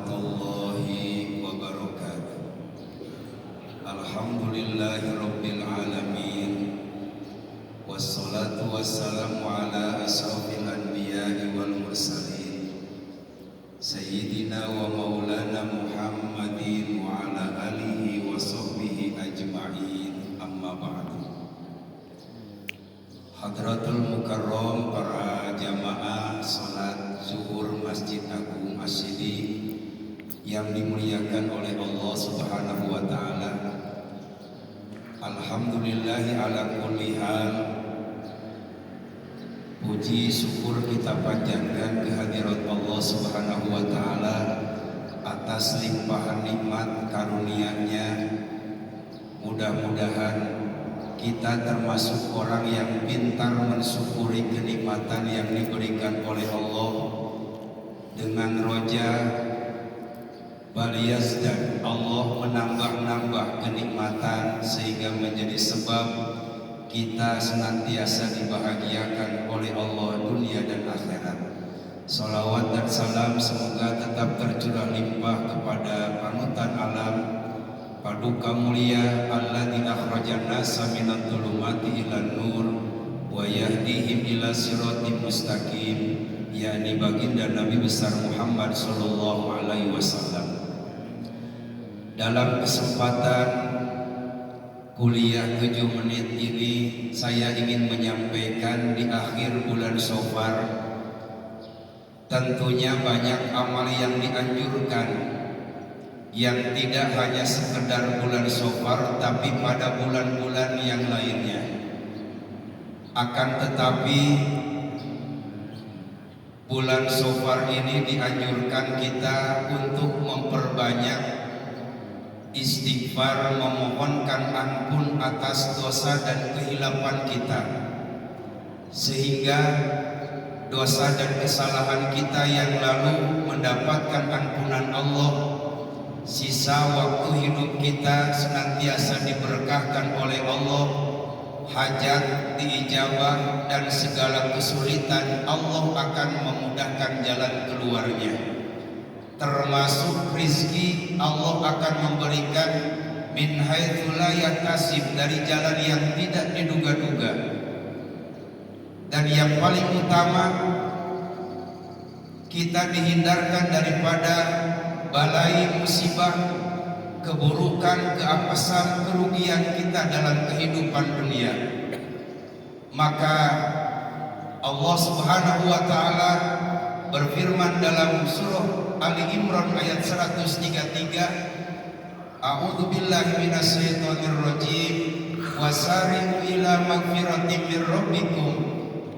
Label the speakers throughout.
Speaker 1: warahmatullahi wabarakatuh. Alhamdulillahi rabbil alamin. Wassalatu wassalamu ala asrafil anbiya'i wal mursalin Sayyidina wa maulana Muhammadin wa ala alihi wa sahbihi ajma'in. Amma ba'du. Hadratul Mukarram, para jamaah salat zuhur Masjid Agung Asyidi yang dimuliakan oleh Allah Subhanahu wa taala. Alhamdulillahi ala kulli hal. Puji syukur kita panjatkan kehadirat Allah Subhanahu wa taala atas limpahan nikmat karunia-Nya. Mudah-mudahan kita termasuk orang yang pintar mensyukuri kenikmatan yang diberikan oleh Allah dengan roja balias, dan Allah menambah-nambah kenikmatan sehingga menjadi sebab kita senantiasa dibahagiakan oleh Allah dunia dan akhirat. Salawat dan salam semoga tetap tercurah limpah kepada panutan alam, Paduka mulia alladzi akhrajan nasa minadh dhulumati ilan nur wa yahdihim ila siratim mustaqim, yakni baginda Nabi besar Muhammad sallallahu alaihi wasallam. Dalam kesempatan kuliah 7 menit ini, saya ingin menyampaikan di akhir bulan Syawal tentunya banyak amal yang dianjurkan, yang tidak hanya sekedar bulan Syawal tapi pada bulan-bulan yang lainnya. Akan tetapi bulan Syawal ini dianjurkan kita untuk memperbanyak istighfar, memohonkan ampun atas dosa dan kehilapan kita, sehingga dosa dan kesalahan kita yang lalu mendapatkan ampunan Allah. Sisa waktu hidup kita senantiasa diberkahkan oleh Allah, hajat diijabah dan segala kesulitan Allah akan memudahkan jalan keluarnya. Termasuk rizki Allah akan memberikan min haitsu la yahtasib, dari jalan yang tidak diduga-duga. Dan yang paling utama, kita dihindarkan daripada balai musibah, keburukan, keapesan, kerugian kita dalam kehidupan dunia. Maka Allah Subhanahu wa taala berfirman dalam surah Ali Imran ayat 133, A'udzu billahi minasyaitonir rajim, wasari'u ila magfiratin min rabbikum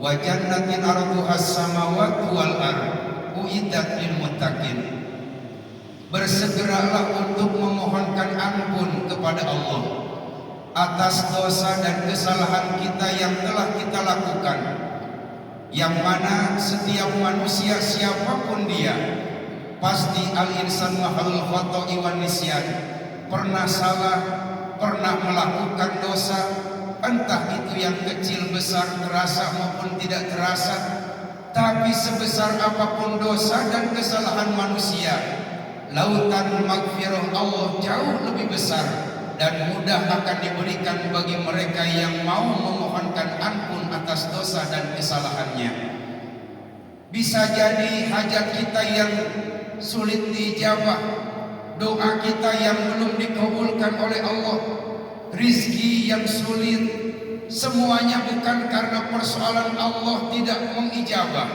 Speaker 1: wa jannatin arduhas samawati wal ardh uiddat lil muttaqin. Bersegeralah untuk memohonkan ampun kepada Allah atas dosa dan kesalahan kita yang telah kita lakukan, yang mana setiap manusia siapapun dia pasti al-insan mahalul khata'i wan nisyan, pernah salah, pernah melakukan dosa, entah itu yang kecil besar, terasa maupun tidak terasa. Tapi sebesar apapun dosa dan kesalahan manusia, lautan maghfirah Allah jauh lebih besar dan mudah akan diberikan bagi mereka yang mau memohonkan ampun atas dosa dan kesalahannya. Bisa jadi hajat kita yang sulit dijabah, doa kita yang belum dikabulkan oleh Allah, rizki yang sulit, semuanya bukan karena persoalan Allah tidak mengijabah,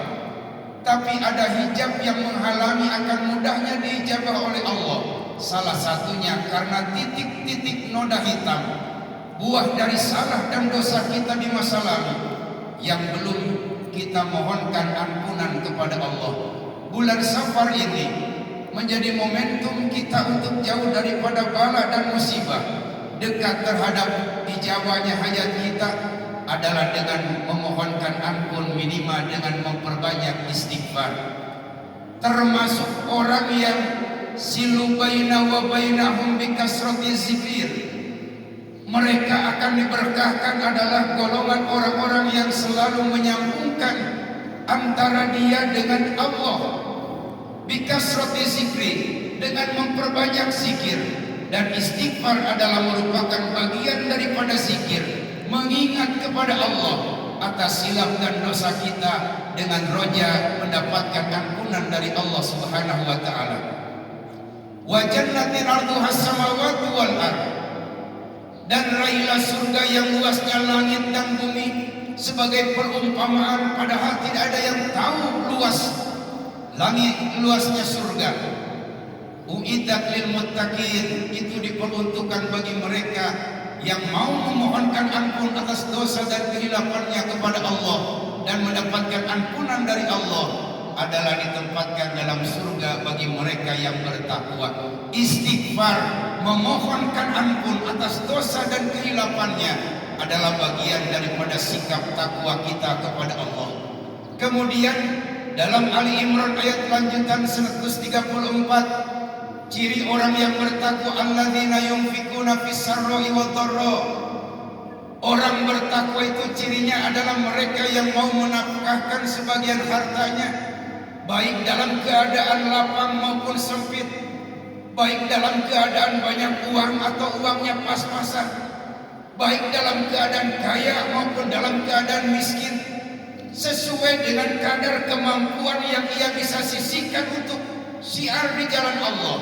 Speaker 1: tapi ada hijab yang menghalangi akan mudahnya diijabah oleh Allah. Salah satunya karena titik-titik noda hitam, buah dari salah dan dosa kita di masa lalu yang belum kita mohonkan ampunan kepada Allah. Bulan Safar ini menjadi momentum kita untuk jauh daripada bala dan musibah. Dekat terhadap ijabahnya hajat kita adalah dengan memohonkan ampun, minimal dengan memperbanyak istighfar. Termasuk orang yang silu baina wa bainahum bi kasrati zikir, mereka akan diberkahkan adalah golongan orang-orang yang selalu menyambungkan antara dia dengan Allah. bikasrati zikri, dengan memperbanyak zikir. Dan istighfar adalah merupakan bagian daripada zikir, mengingat kepada Allah atas silap dan dosa kita dengan roja mendapatkan ampunan dari Allah Subhanahu wa taala. Wa jannatin 'arduhas samawati wal ardh, dan raihlah surga yang luasnya langit dan bumi, sebagai perumpamaan, padahal tidak ada yang tahu luas langit, luasnya surga. Uiddat lil muttaqin, itu diperuntukkan bagi mereka yang mau memohonkan ampun atas dosa dan kehilafannya kepada Allah dan mendapatkan ampunan dari Allah, adalah ditempatkan dalam surga bagi mereka yang bertakwa. Istighfar, memohonkan ampun atas dosa dan kehilafannya, adalah bagian daripada sikap takwa kita kepada Allah. Kemudian dalam Ali Imran ayat lanjutan 134, ciri orang yang bertakwa, alladzina yunfikuna fis sarra'i wad dharra. Orang bertakwa itu cirinya adalah mereka yang mau menafkahkan sebagian hartanya, baik dalam keadaan lapang maupun sempit, baik dalam keadaan banyak uang atau uangnya pas-pasan, baik dalam keadaan kaya maupun dalam keadaan miskin, sesuai dengan kadar kemampuan yang ia bisa sisihkan untuk syiar di jalan Allah.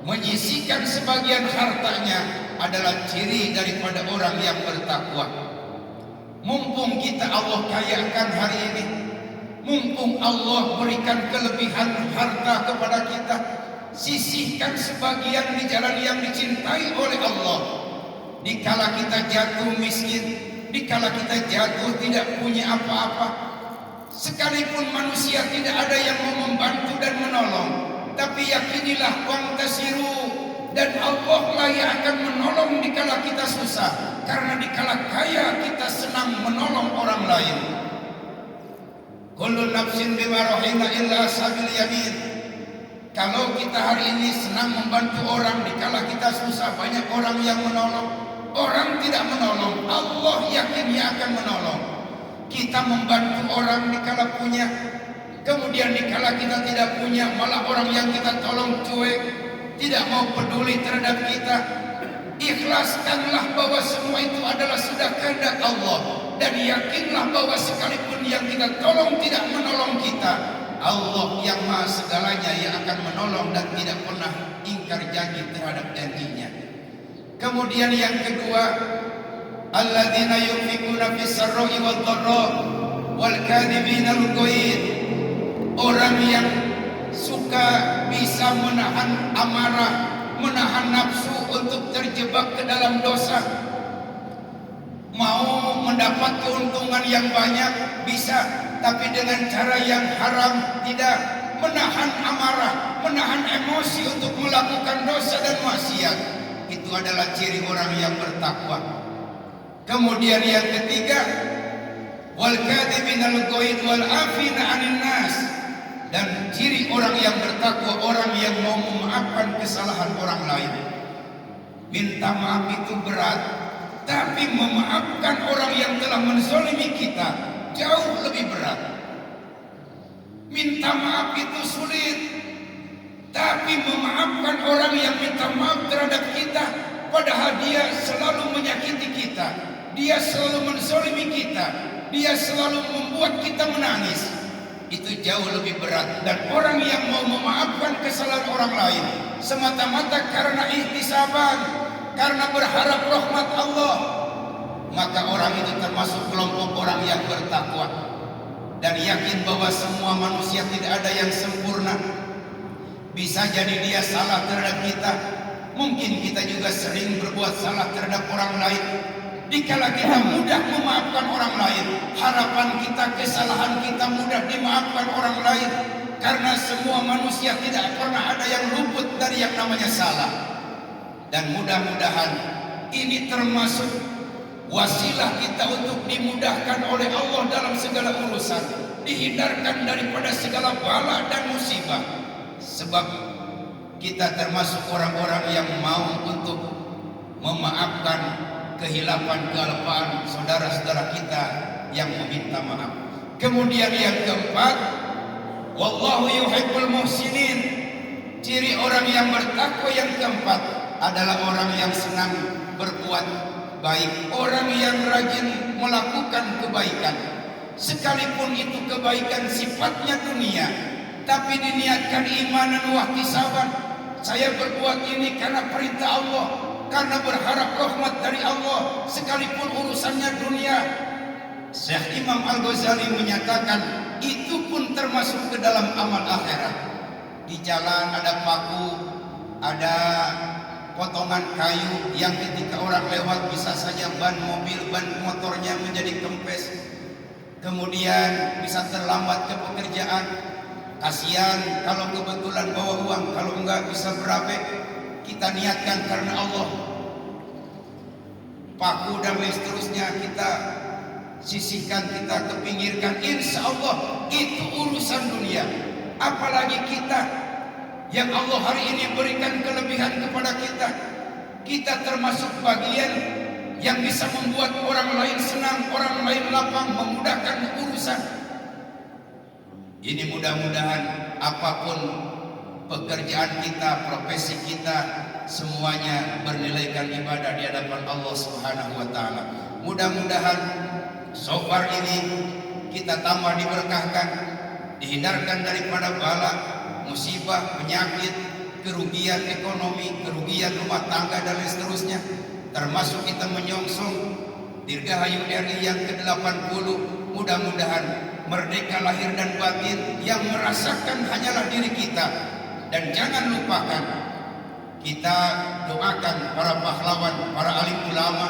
Speaker 1: Menyisihkan sebagian hartanya adalah ciri daripada orang yang bertakwa. Mumpung kita Allah kayakan hari ini, mumpung Allah berikan kelebihan harta kepada kita, sisihkan sebagian di jalan yang dicintai oleh Allah. Dikala kita jatuh miskin, dikala kita jatuh tidak punya apa-apa, sekalipun manusia tidak ada yang mau membantu dan menolong, tapi yakinilah wantasiru, dan Allah lah yang akan menolong dikala kita susah, karena dikala kaya kita senang menolong orang lain. Kullu nafsin bima rahina illa ashabil yamin. Kalau kita hari ini senang membantu orang, dikala kita susah banyak orang yang menolong, orang tidak menolong, Allah yakin Dia akan menolong. Kita membantu orang dikala punya, kemudian dikala kita tidak punya, malah orang yang kita tolong cuek, tidak mau peduli terhadap kita. Ikhlaskanlah bahwa semua itu adalah sudah kehendak Allah, dan yakinlah bahwa sekalipun yang kita tolong tidak menolong kita, Allah yang maha segalanya yang akan menolong dan tidak pernah ingkar janji terhadap janjinya. Kemudian yang kedua, alladzina yunfikuna fis sarra'i wad dharra wal kadhibina al-ghaidh. Orang yang suka bisa menahan amarah, menahan nafsu untuk terjebak ke dalam dosa. Mau mendapat keuntungan yang banyak bisa, tapi dengan cara yang haram tidak. Menahan amarah, menahan emosi untuk melakukan dosa dan maksiat, itu adalah ciri orang yang bertakwa. Kemudian yang ketiga, wal kadhibinal ghaidh wal afina 'anil nas. Dan ciri orang yang bertakwa, orang yang mau memaafkan kesalahan orang lain. Minta maaf itu berat, tapi memaafkan orang yang telah menzalimi kita jauh lebih berat. Minta maaf itu sulit, tapi memaafkan orang yang minta maaf terhadap kita, padahal dia selalu menyakiti kita, dia selalu menzalimi kita, dia selalu membuat kita menangis, itu jauh lebih berat. Dan orang yang mau memaafkan kesalahan orang lain semata-mata karena ihtisaban, karena berharap rahmat Allah, maka orang itu termasuk kelompok orang yang bertakwa. Dan yakin bahwa semua manusia tidak ada yang sempurna. Bisa jadi dia salah terhadap kita, mungkin kita juga sering berbuat salah terhadap orang lain. Dikala kita mudah memaafkan orang lain, harapan kita, kesalahan kita mudah dimaafkan orang lain, karena semua manusia tidak pernah ada yang luput dari yang namanya salah. Dan mudah-mudahan ini termasuk wasilah kita untuk dimudahkan oleh Allah dalam segala urusan, dihindarkan daripada segala bala dan musibah. Sebab kita termasuk orang-orang yang mau untuk memaafkan kehilapan, kealpaan saudara-saudara kita yang meminta maaf. Kemudian yang keempat, Wallahu yuhibbul muhsinin. Ciri orang yang bertakwa yang keempat adalah orang yang senang berbuat baik, orang yang rajin melakukan kebaikan, sekalipun itu kebaikan sifatnya dunia, tapi diniatkan imanan wahtisaban. Saya berbuat ini karena perintah Allah, karena berharap rahmat dari Allah, sekalipun urusannya dunia. Syekh Imam Al-Ghazali menyatakan itu pun termasuk ke dalam amal akhirat. Di jalan ada paku, ada potongan kayu yang ketika orang lewat bisa saja ban mobil, ban motornya menjadi kempes, kemudian bisa terlambat ke pekerjaan. Kasihan kalau kebetulan bawa uang, kalau enggak bisa berabe. Kita niatkan karena Allah, paku dan lain seterusnya kita sisihkan, kita kepinggirkan. Insya Allah itu urusan dunia. Apalagi kita yang Allah hari ini berikan kelebihan kepada kita. Kita termasuk bagian yang bisa membuat orang lain senang, orang lain lapang, memudahkan urusan. Ini mudah-mudahan apapun pekerjaan kita, profesi kita, semuanya bernilaikan ibadah di hadapan Allah Subhanahu wa taala. Mudah-mudahan so far ini kita tambah diberkahkan, dihindarkan daripada bala, musibah, penyakit, kerugian ekonomi, kerugian rumah tangga dan lain seterusnya. Termasuk kita menyongsong Dirgahayu RI yang ke-80. Mudah-mudahan merdeka lahir dan batin, yang merasakan hanyalah diri kita. Dan jangan lupakan, kita doakan para pahlawan, para alim ulama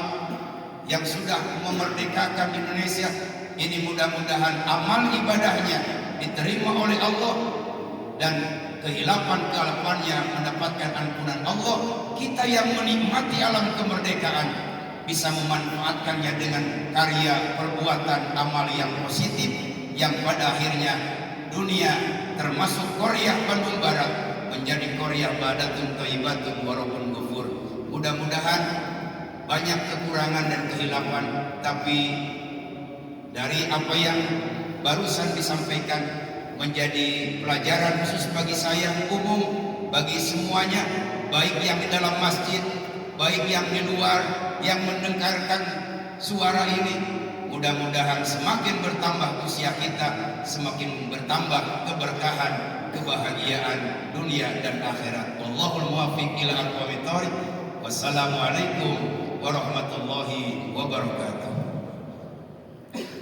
Speaker 1: yang sudah memerdekakan Indonesia ini. Mudah-mudahan amal ibadahnya diterima oleh Allah dan kehilapan-kehilapannya mendapatkan ampunan Allah. Kita yang menikmati alam kemerdekaan bisa memanfaatkannya dengan karya, perbuatan, amal yang positif, yang pada akhirnya dunia termasuk Korea Bandung Barat menjadi Korea Badatun Thayyibatun Warabun Ghafur. Mudah-mudahan banyak kekurangan dan kehilapan, tapi dari apa yang barusan disampaikan menjadi pelajaran khusus bagi saya, umum bagi semuanya, baik yang di dalam masjid, baik yang di luar, yang mendengarkan suara ini. Mudah-mudahan semakin bertambah usia kita, semakin bertambah keberkahan, kebahagiaan dunia dan akhirat. Wallahul muwaffiq ila aqwamit thoriq. Wassalamualaikum warahmatullahi wabarakatuh.